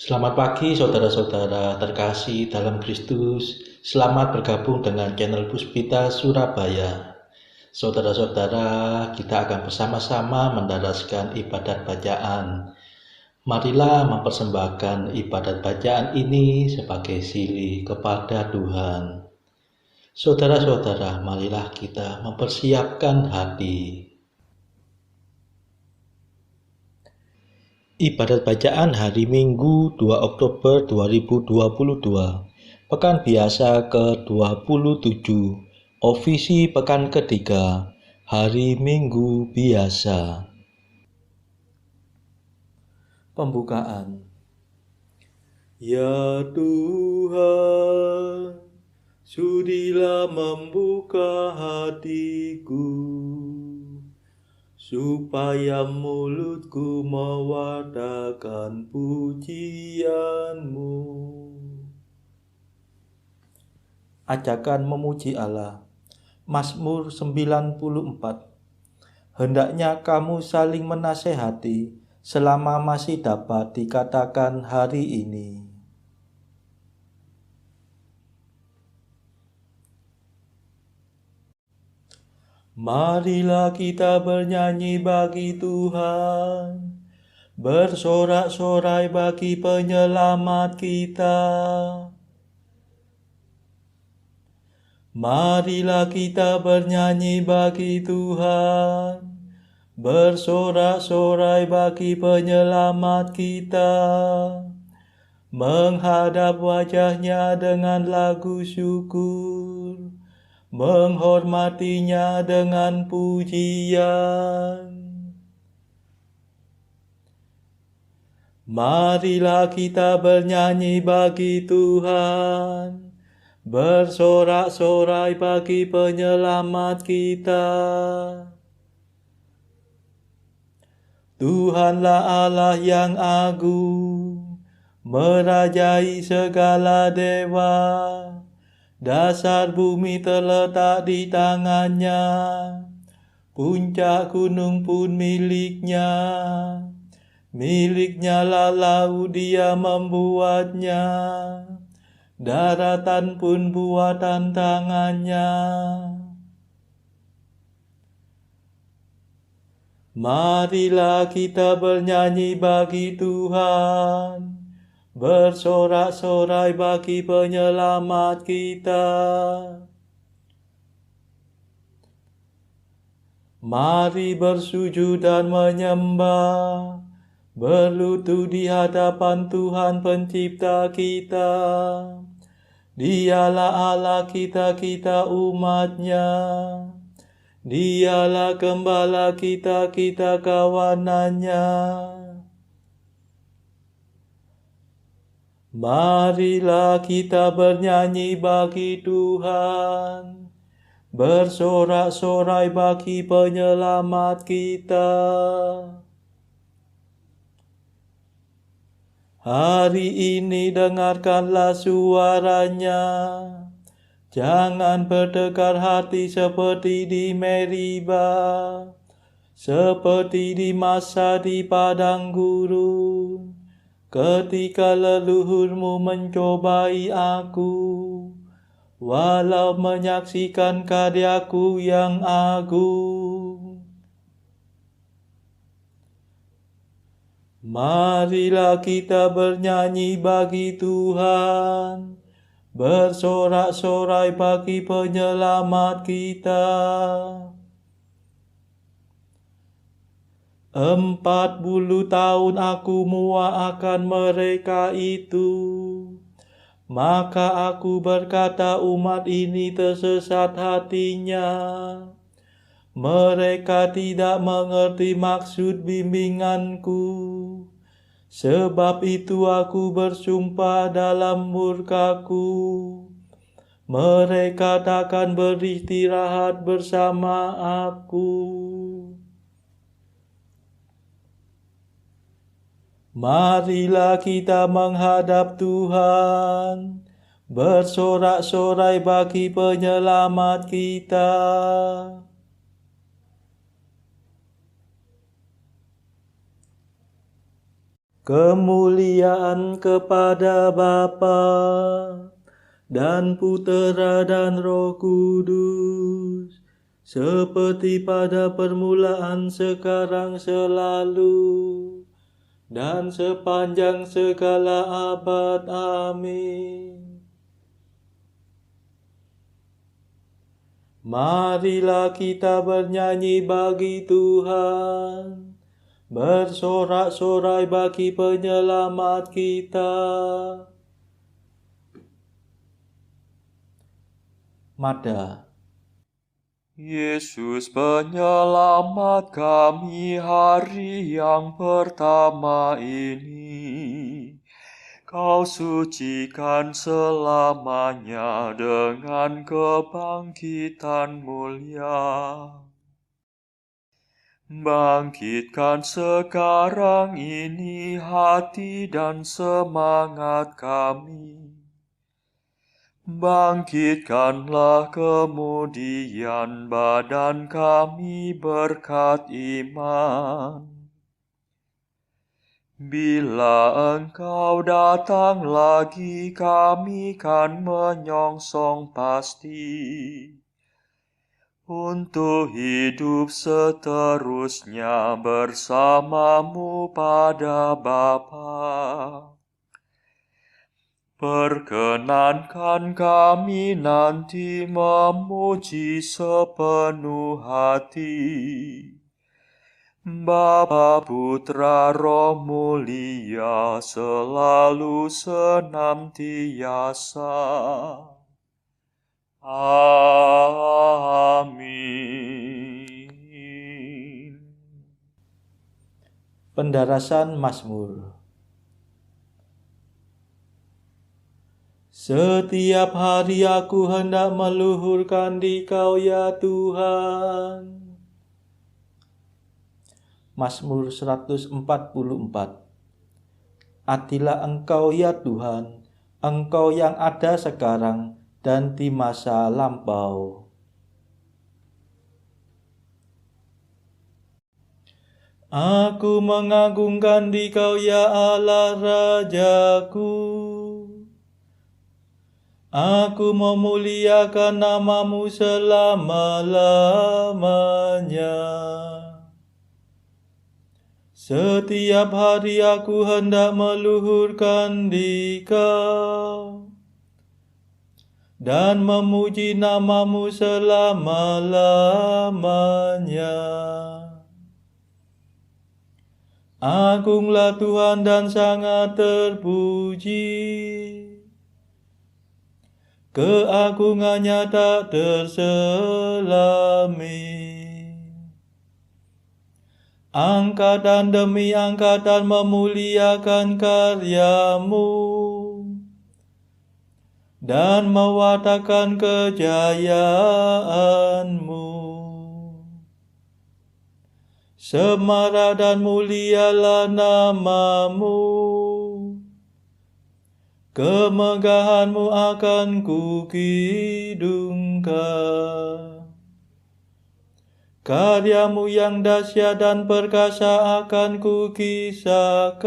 Selamat pagi saudara-saudara terkasih dalam Kristus. Selamat bergabung dengan channel Puspita Surabaya. Saudara-saudara, kita akan bersama-sama mendaraskan ibadat bacaan. Marilah mempersembahkan ibadat bacaan ini sebagai silih kepada Tuhan. Saudara-saudara, marilah kita mempersiapkan hati. Ibadat bacaan hari Minggu 2 Oktober 2022, Pekan Biasa ke-27, Ofisi Pekan ketiga, Hari Minggu Biasa. Pembukaan. Ya Tuhan, sudilah membuka hatiku, supaya mulutku mewartakan pujian-Mu. Ajakan memuji Allah. Mazmur 94. Hendaknya kamu saling menasehati selama masih dapat dikatakan hari ini. Marilah kita bernyanyi bagi Tuhan, bersorak-sorai bagi penyelamat kita. Marilah kita bernyanyi bagi Tuhan, bersorak-sorai bagi penyelamat kita, menghadap wajah-Nya dengan lagu syukur, menghormatinya dengan pujian. Marilah kita bernyanyi bagi Tuhan, bersorak-sorai bagi penyelamat kita. Tuhanlah Allah yang agung, merajai segala dewa. Dasar bumi terletak di tangan-Nya, puncak gunung pun milik-Nya. Milik-Nya lah laut, Dia membuatnya, daratan pun buatan tangan-Nya. Marilah kita bernyanyi bagi Tuhan, bersorak-sorai bagi penyelamat kita. Mari bersujud dan menyembah, berlutut di hadapan Tuhan Pencipta kita. Dialah Allah kita, kita umat-Nya. Dialah Gembala kita, kita kawanan-Nya. Marilah kita bernyanyi bagi Tuhan, bersorak-sorai bagi penyelamat kita. Hari ini dengarkanlah suara-Nya, jangan berdegar hati seperti di Meriba, seperti di masa di padang gurun, ketika leluhurmu mencobai aku, walau menyaksikan karyaku yang agung. Marilah kita bernyanyi bagi Tuhan, bersorak-sorai bagi penyelamat kita. 40 tahun aku muak akan mereka itu, maka aku berkata umat ini tersesat hatinya. Mereka tidak mengerti maksud bimbinganku, sebab itu aku bersumpah dalam murkaku, mereka takkan beristirahat bersama aku. Marilah kita menghadap Tuhan, bersorak-sorai bagi penyelamat kita. Kemuliaan kepada Bapa dan Putera dan Roh Kudus, seperti pada permulaan, sekarang, selalu, dan sepanjang segala abad. Amin. Marilah kita bernyanyi bagi Tuhan, bersorak-sorai bagi penyelamat kita. Mada. Yesus penyelamat kami hari yang pertama ini. Kau sucikan selamanya dengan kebangkitan mulia. Bangkitkan sekarang ini hati dan semangat kami. Bangkitkanlah kemudian badan kami berkat iman. Bila Engkau datang lagi, kami kan menyongsong pasti untuk hidup seterusnya bersamamu pada Bapa. Perkenankan kami nanti memuji sepenuh hati Bapa, Putra, Roh Mulia, selalu senantiasa. Amin. Pendarasan Mazmur. Setiap hari aku hendak meluhurkan Dikau, ya Tuhan. Mazmur 144. Adilah Engkau, ya Tuhan, Engkau yang ada sekarang dan di masa lampau. Aku mengagungkan Dikau, ya Allah Rajaku. Aku memuliakan nama-Mu selama-lamanya. Setiap hari aku hendak meluhurkan Dikau dan memuji nama-Mu selama-lamanya. Agunglah Tuhan dan sangat terpuji. Keagungannya tak terselami. Angkatan demi angkatan memuliakan karya-Mu dan mewartakan kejayaan-Mu. Semarak dan mulialah nama-Mu. Kemegahan-Mu akan kukidungkan. Karya-Mu yang dahsyat dan perkasa akan kukisahkan.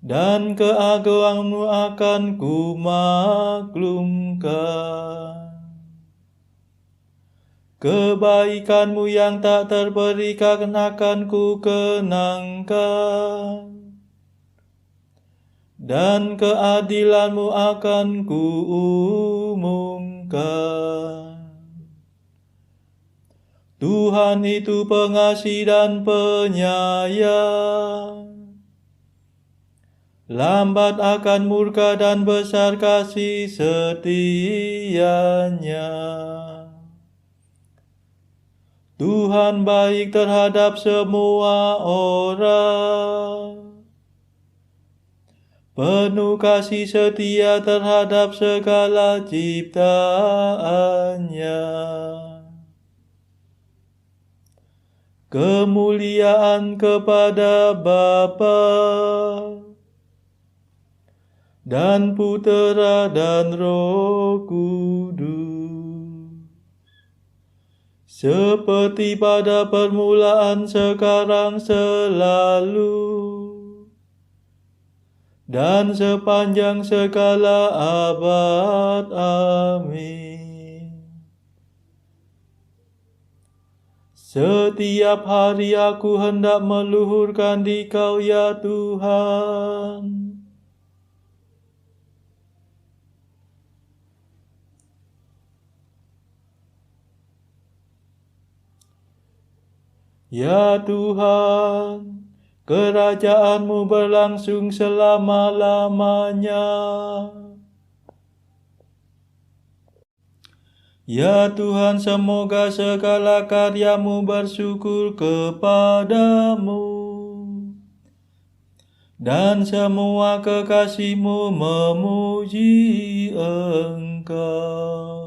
Dan keagungan-Mu akan kumaklumkan. Kebaikan-Mu yang tak terperikan akan kukenangkan. Dan keadilan-Mu akan kuumumkan. Tuhan itu pengasih dan penyayang, lambat akan murka dan besar kasih setia-Nya. Tuhan baik terhadap semua orang, penuh kasih setia terhadap segala ciptaan-Nya. Kemuliaan kepada Bapa dan Putera dan Roh Kudus, seperti pada permulaan, sekarang, selalu, dan sepanjang segala abad. Amin. Setiap hari aku hendak meluhurkan Dikau, ya Tuhan. Ya Tuhan, kerajaan-Mu berlangsung selama-lamanya. Ya Tuhan, semoga segala karya-Mu bersyukur kepadamu, dan semua kekasih-Mu memuji Engkau.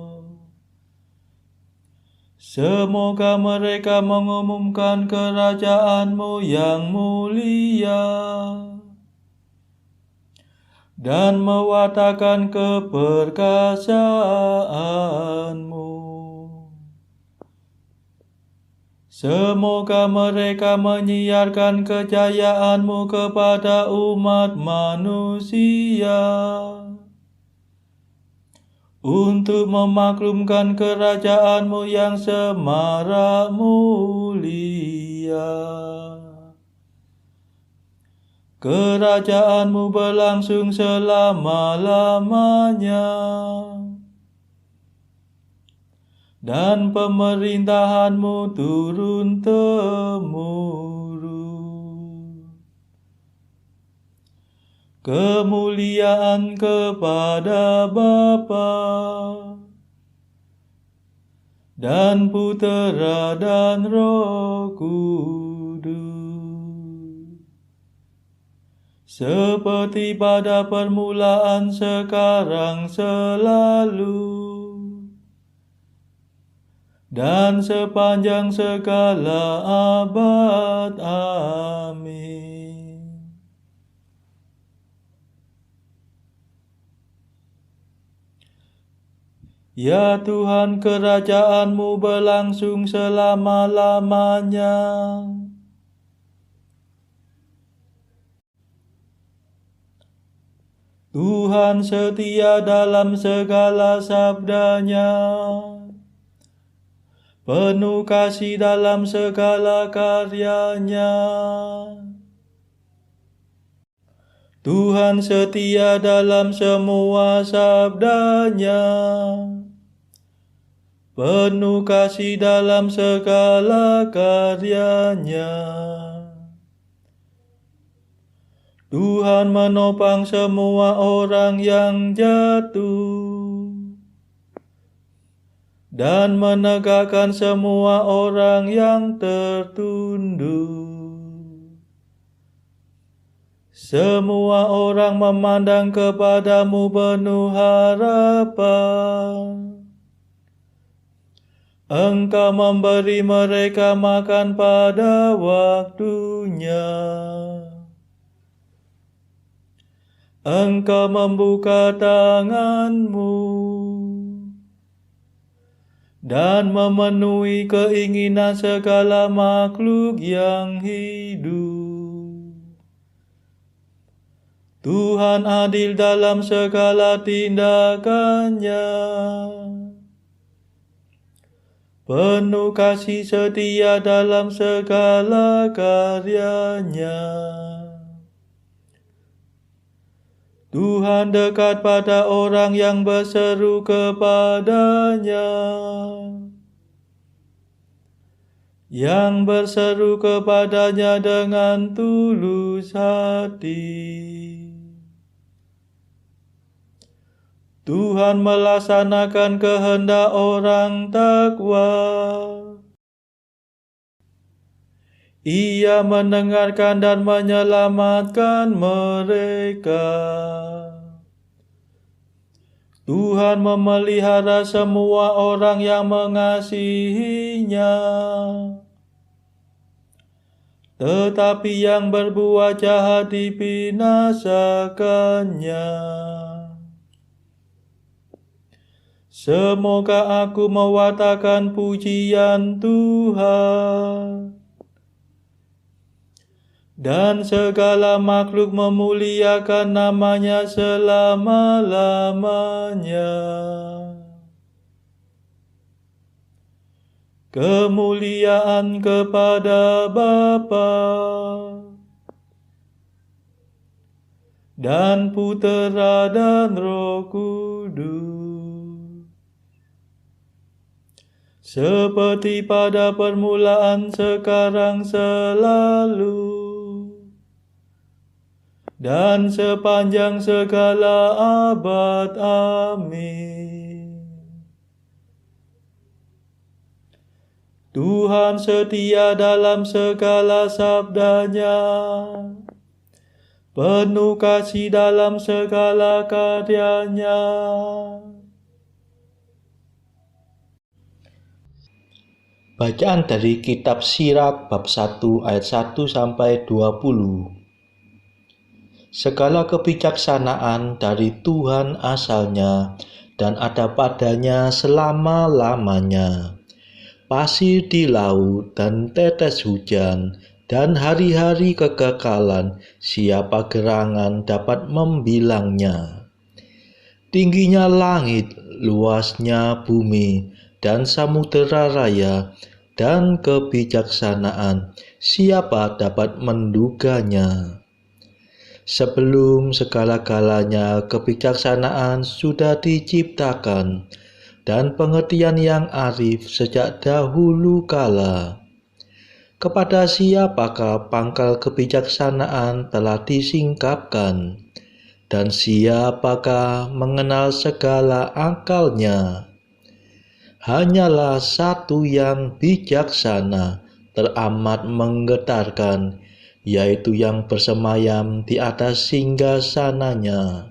Semoga mereka mengumumkan kerajaan-Mu yang mulia, dan mewartakan keperkasaan-Mu. Semoga mereka menyiarkan kejayaan-Mu kepada umat manusia, untuk memaklumkan kerajaan-Mu yang semarak mulia. Kerajaan-Mu berlangsung selama-lamanya, dan pemerintahan-Mu turun-temurun. Kemuliaan kepada Bapa dan Putera dan Roh Kudus, seperti pada permulaan, sekarang, selalu, dan sepanjang segala abad. Amin. Ya Tuhan, kerajaan-Mu berlangsung selama-lamanya. Tuhan setia dalam segala sabda-Nya, penuh kasih dalam segala karya-Nya. Tuhan setia dalam semua sabda-Nya, penuh kasih dalam segala karya-Nya. Tuhan menopang semua orang yang jatuh, dan menegakkan semua orang yang tertunduk. Semua orang memandang kepada-Mu penuh harapan. Engkau memberi mereka makan pada waktunya. Engkau membuka tangan-Mu dan memenuhi keinginan segala makhluk yang hidup. Tuhan adil dalam segala tindakan-Nya, penuh kasih setia dalam segala karya-Nya. Tuhan dekat pada orang yang berseru kepada-Nya, yang berseru kepada-Nya dengan tulus hati. Tuhan melaksanakan kehendak orang takwa. Ia mendengarkan dan menyelamatkan mereka. Tuhan memelihara semua orang yang mengasihi-Nya, tetapi yang berbuat jahat dibinasakannya. Semoga aku mewartakan pujian Tuhan, dan segala makhluk memuliakan namanya selama-lamanya. Kemuliaan kepada Bapa dan Putera dan Roh Kudus, seperti pada permulaan, sekarang, selalu, dan sepanjang segala abad. Amin. Tuhan setia dalam segala sabdanya, penuh kasih dalam segala karyanya. Bacaan dari kitab Sirach bab 1 ayat 1 sampai 20. Segala kebijaksanaan dari Tuhan asalnya, dan ada padanya selama-lamanya. Pasir di laut dan tetes hujan, dan hari-hari kekekalan, siapa gerangan dapat membilangnya? Tingginya langit, luasnya bumi, dan samudera raya, dan kebijaksanaan, siapa dapat menduganya? Sebelum segala-galanya kebijaksanaan sudah diciptakan, dan pengertian yang arif sejak dahulu kala. Kepada siapakah pangkal kebijaksanaan telah disingkapkan, dan siapakah mengenal segala akalnya? Hanyalah satu yang bijaksana, teramat menggetarkan, yaitu yang bersemayam di atas singgasananya.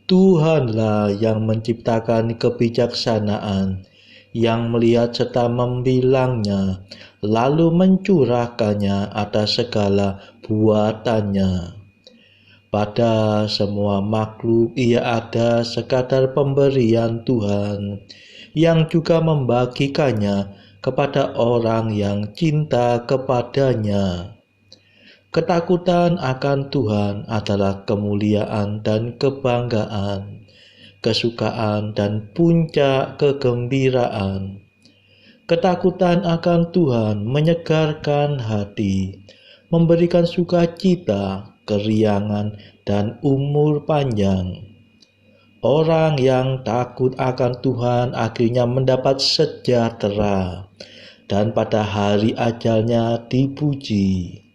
Tuhanlah yang menciptakan kebijaksanaan, yang melihat serta membilangnya, lalu mencurahkannya atas segala buatannya. Pada semua makhluk ia ada sekadar pemberian Tuhan, yang juga membagikannya kepada orang yang cinta kepadanya. Ketakutan akan Tuhan adalah kemuliaan dan kebanggaan, kesukaan dan puncak kegembiraan. Ketakutan akan Tuhan menyegarkan hati, memberikan sukacita, keriangan, dan umur panjang. Orang yang takut akan Tuhan akhirnya mendapat sejahtera, dan pada hari ajalnya dipuji.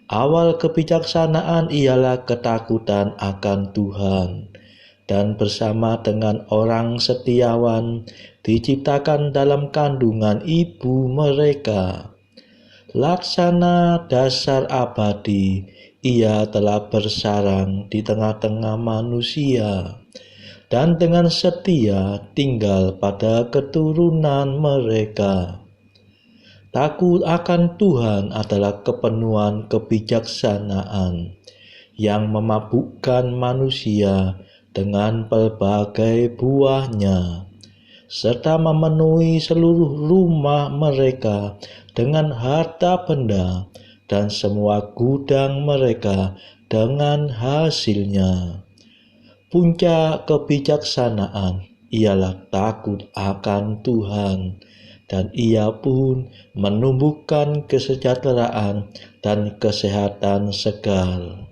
Awal kebijaksanaan ialah ketakutan akan Tuhan, dan bersama dengan orang setiawan diciptakan dalam kandungan ibu mereka. Laksana dasar abadi, ia telah bersarang di tengah-tengah manusia, dan dengan setia tinggal pada keturunan mereka. Takut akan Tuhan adalah kepenuhan kebijaksanaan yang memabukkan manusia dengan pelbagai buahnya, serta memenuhi seluruh rumah mereka dengan harta benda, dan semua gudang mereka dengan hasilnya. Puncak kebijaksanaan ialah takut akan Tuhan, dan ia pun menumbuhkan kesejahteraan dan kesehatan segar.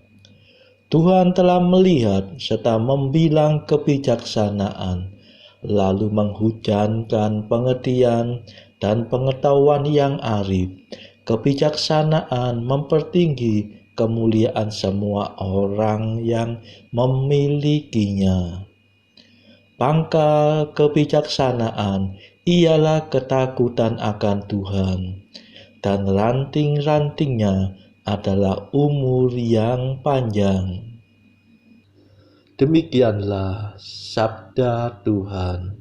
Tuhan telah melihat serta membilang kebijaksanaan, lalu menghujankan pengertian dan pengetahuan yang arif. Kebijaksanaan mempertinggi kemuliaan semua orang yang memilikinya. Pangkal kebijaksanaan ialah ketakutan akan Tuhan, dan ranting-rantingnya adalah umur yang panjang. Demikianlah sabda Tuhan.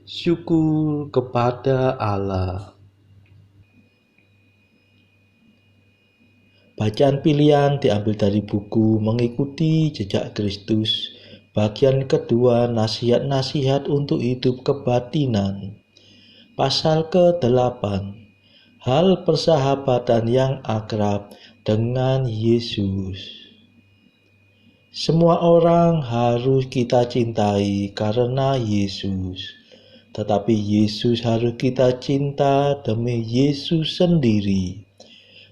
Syukur kepada Allah. Bacaan pilihan diambil dari buku Mengikuti Jejak Kristus, Bagian kedua, nasihat-nasihat untuk hidup kebatinan. Pasal ke-8, hal persahabatan yang akrab dengan Yesus. Semua orang harus kita cintai karena Yesus. Tetapi Yesus harus kita cinta demi Yesus sendiri.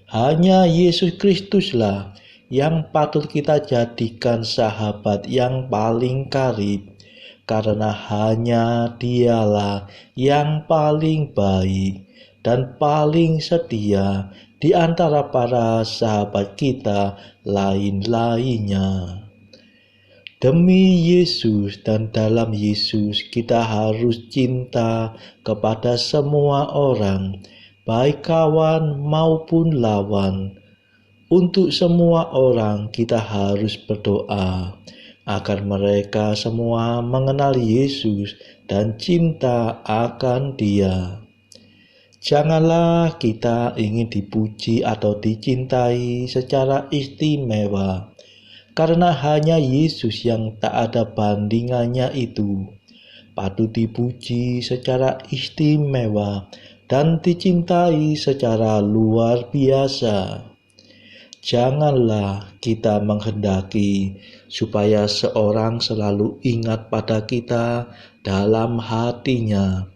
Hanya Yesus Kristuslah yang patut kita jadikan sahabat yang paling karib, karena hanya Dialah yang paling baik dan paling setia di antara para sahabat kita lain-lainnya. Demi Yesus dan dalam Yesus kita harus cinta kepada semua orang, baik kawan maupun lawan. Untuk semua orang kita harus berdoa agar mereka semua mengenal Yesus dan cinta akan Dia. Janganlah kita ingin dipuji atau dicintai secara istimewa, karena hanya Yesus yang tak ada bandingannya itu patut dipuji secara istimewa dan dicintai secara luar biasa. Janganlah kita menghendaki supaya seorang selalu ingat pada kita dalam hatinya,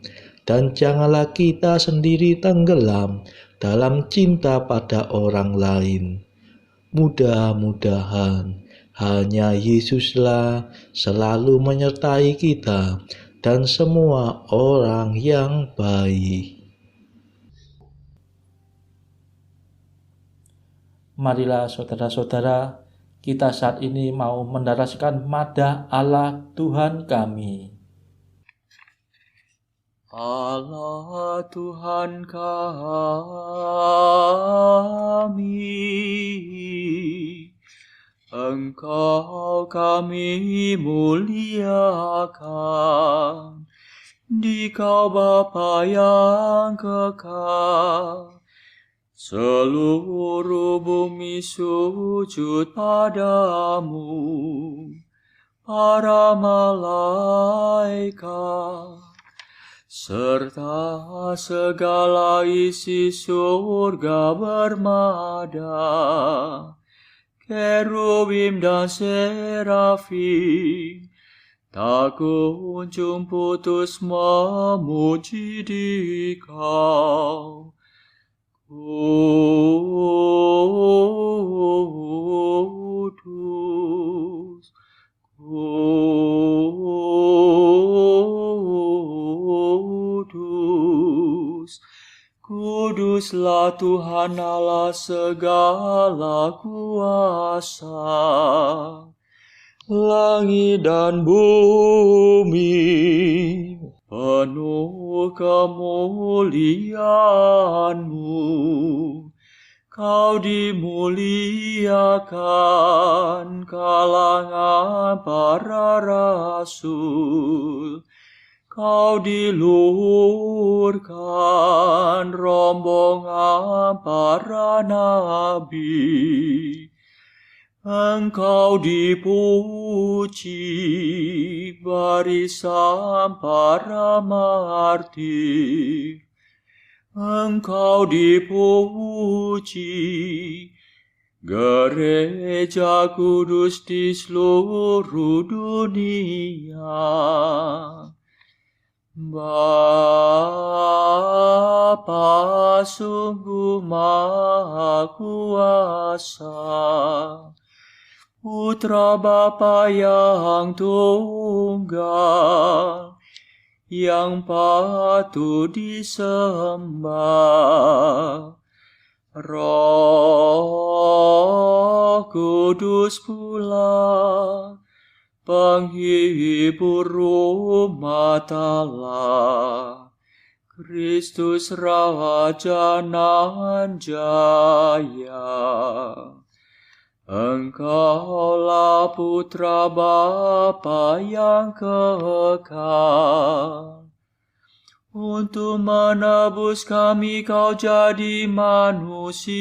dan janganlah kita sendiri tenggelam dalam cinta pada orang lain. Mudah-mudahan hanya Yesuslah selalu menyertai kita dan semua orang yang baik. Marilah saudara-saudara, kita saat ini mau mendaraskan madah Allah Tuhan kami. Allah Tuhan kami, Engkau kami muliakan, Dikau Bapa yang kekal. Seluruh bumi sujud padamu, para malaikat, serta segala isi surga bermada, kerubim dan serafim, tak kunjung putus memuji Dikau. Kudus, kudus, kuduslah Tuhan Allah segala kuasa. Langit dan bumi penuh kemuliaan-Mu. Kau dimuliakan kalangan para rasul. Kau diluhurkan rombongan para nabi. Engkau dipuji barisan para martir. Engkau dipuji gereja kudus di seluruh dunia. Bapa sungguh Maha Kuasa, Putra Bapa yang tunggal, yang patut disembah. Roh Kudus pula, penghibur umat Allah, Kristus Raja nan jaya. Engkaulah Putra Bapa yang kekal. Untuk menebus kami Kau jadi manusia,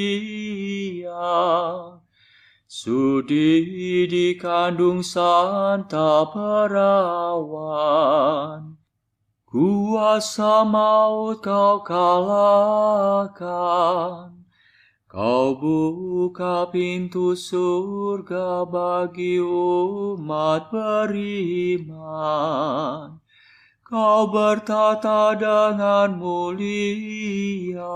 Sudi dikandung Santa Perawan, kuasa maut kau kalahkan. Kau buka pintu surga bagi umat beriman. Kau bertata dengan mulia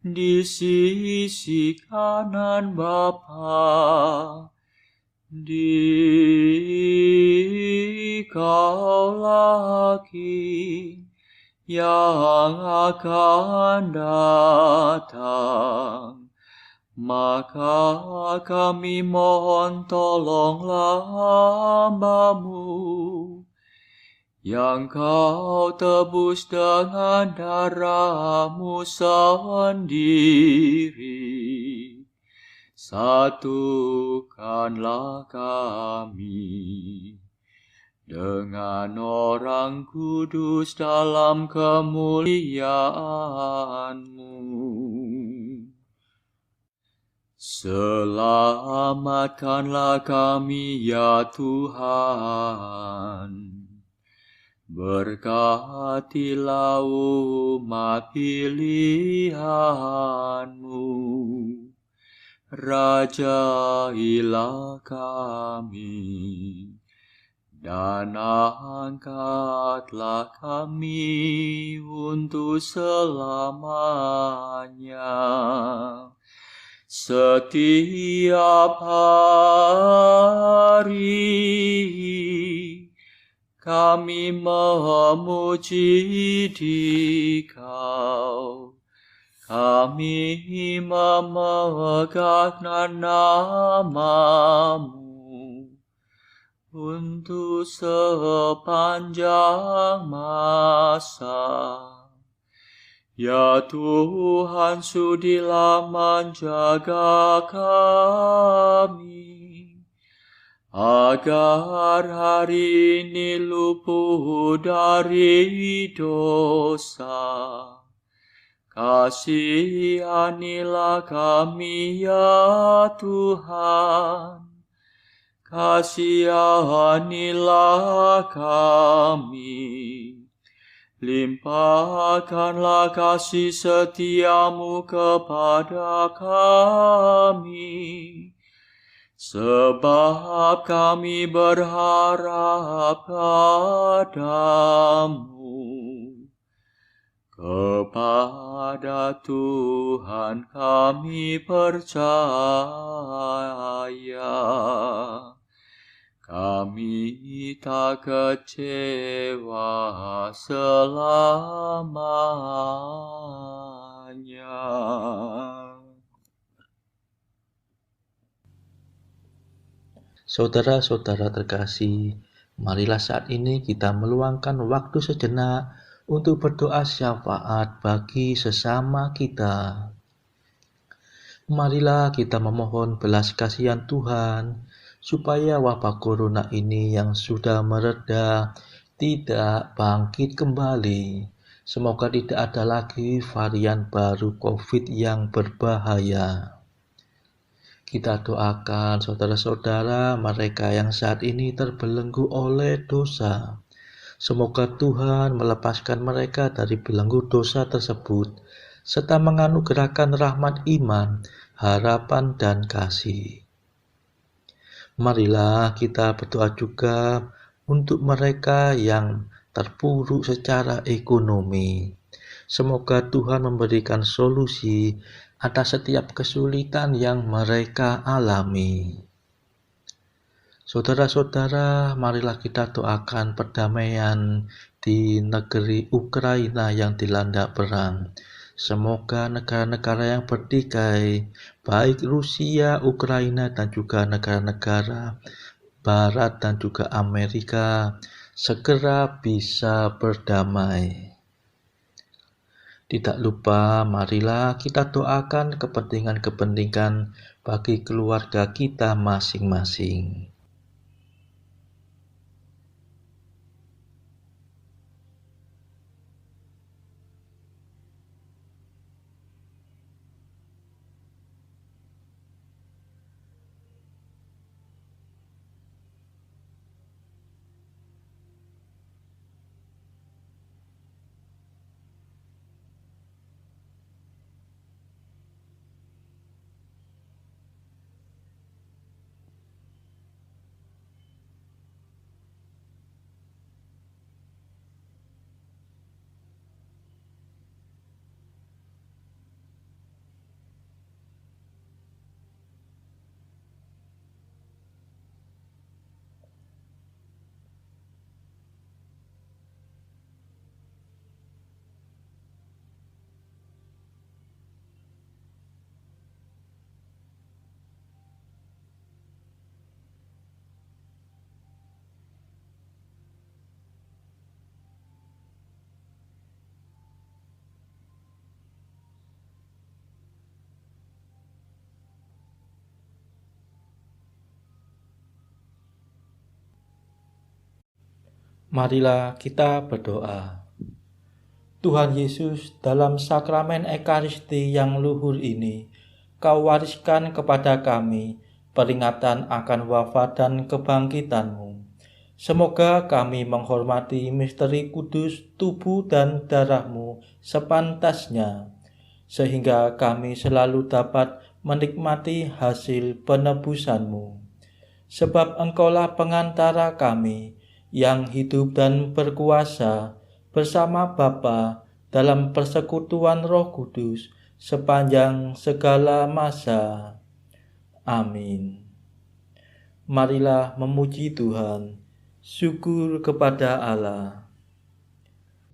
di sisi kanan Bapa. Dikaulah King yang akan datang. Maka kami mohon tolonglah hamba-Mu yang Kau tebus dengan darah-Mu sendiri. Satukanlah kami dengan orang kudus dalam kemuliaan-Mu. Selamatkanlah kami ya Tuhan. Berkatilah umat pilihan-Mu. Rajailah kami dan angkatlah kami untuk selamanya. Setiap hari kami memuji Dikau. Kami memegang nama-Mu untuk sepanjang masa. Ya Tuhan, sudilah menjaga kami, agar hari ini luput dari dosa. Kasihanilah kami ya Tuhan, kasihanilah kami. Limpahkanlah kasih setia-Mu kepada kami, sebab kami berharap padamu. Kepada Tuhan kami percaya, kami tak kecewa selamanya. Saudara-saudara terkasih, marilah saat ini kita meluangkan waktu sejenak untuk berdoa syafaat bagi sesama kita. Marilah kita memohon belas kasihan Tuhan, supaya wabah corona ini yang sudah mereda tidak bangkit kembali. Semoga tidak ada lagi varian baru COVID yang berbahaya. Kita doakan saudara-saudara mereka yang saat ini terbelenggu oleh dosa. Semoga Tuhan melepaskan mereka dari belenggu dosa tersebut, serta menganugerahkan rahmat iman, harapan, dan kasih. Marilah kita berdoa juga untuk mereka yang terpuruk secara ekonomi. Semoga Tuhan memberikan solusi atas setiap kesulitan yang mereka alami. Saudara-saudara, marilah kita doakan perdamaian di negeri Ukraina yang dilanda perang. Semoga negara-negara yang bertikai, baik Rusia, Ukraina, dan juga negara-negara Barat dan juga Amerika, segera bisa berdamai. Tidak lupa, marilah kita doakan kepentingan-kepentingan bagi keluarga kita masing-masing. Marilah kita berdoa. Tuhan Yesus, dalam sakramen Ekaristi yang luhur ini, Kau wariskan kepada kami peringatan akan wafat dan kebangkitan-Mu. Semoga kami menghormati misteri kudus tubuh dan darah-Mu sepantasnya, sehingga kami selalu dapat menikmati hasil penebusan-Mu. Sebab Engkaulah pengantara kami yang hidup dan berkuasa bersama Bapa dalam persekutuan Roh Kudus sepanjang segala masa. Amin. Marilah memuji Tuhan. Syukur kepada Allah.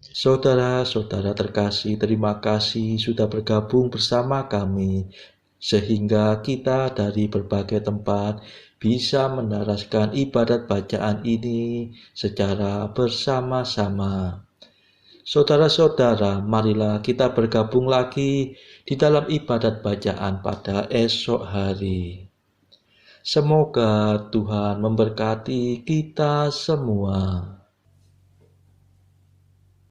Saudara-saudara terkasih, terima kasih sudah bergabung bersama kami, sehingga kita dari berbagai tempat bisa menaraskan ibadat bacaan ini secara bersama-sama. Saudara-saudara, marilah kita bergabung lagi di dalam ibadat bacaan pada esok hari. Semoga Tuhan memberkati kita semua.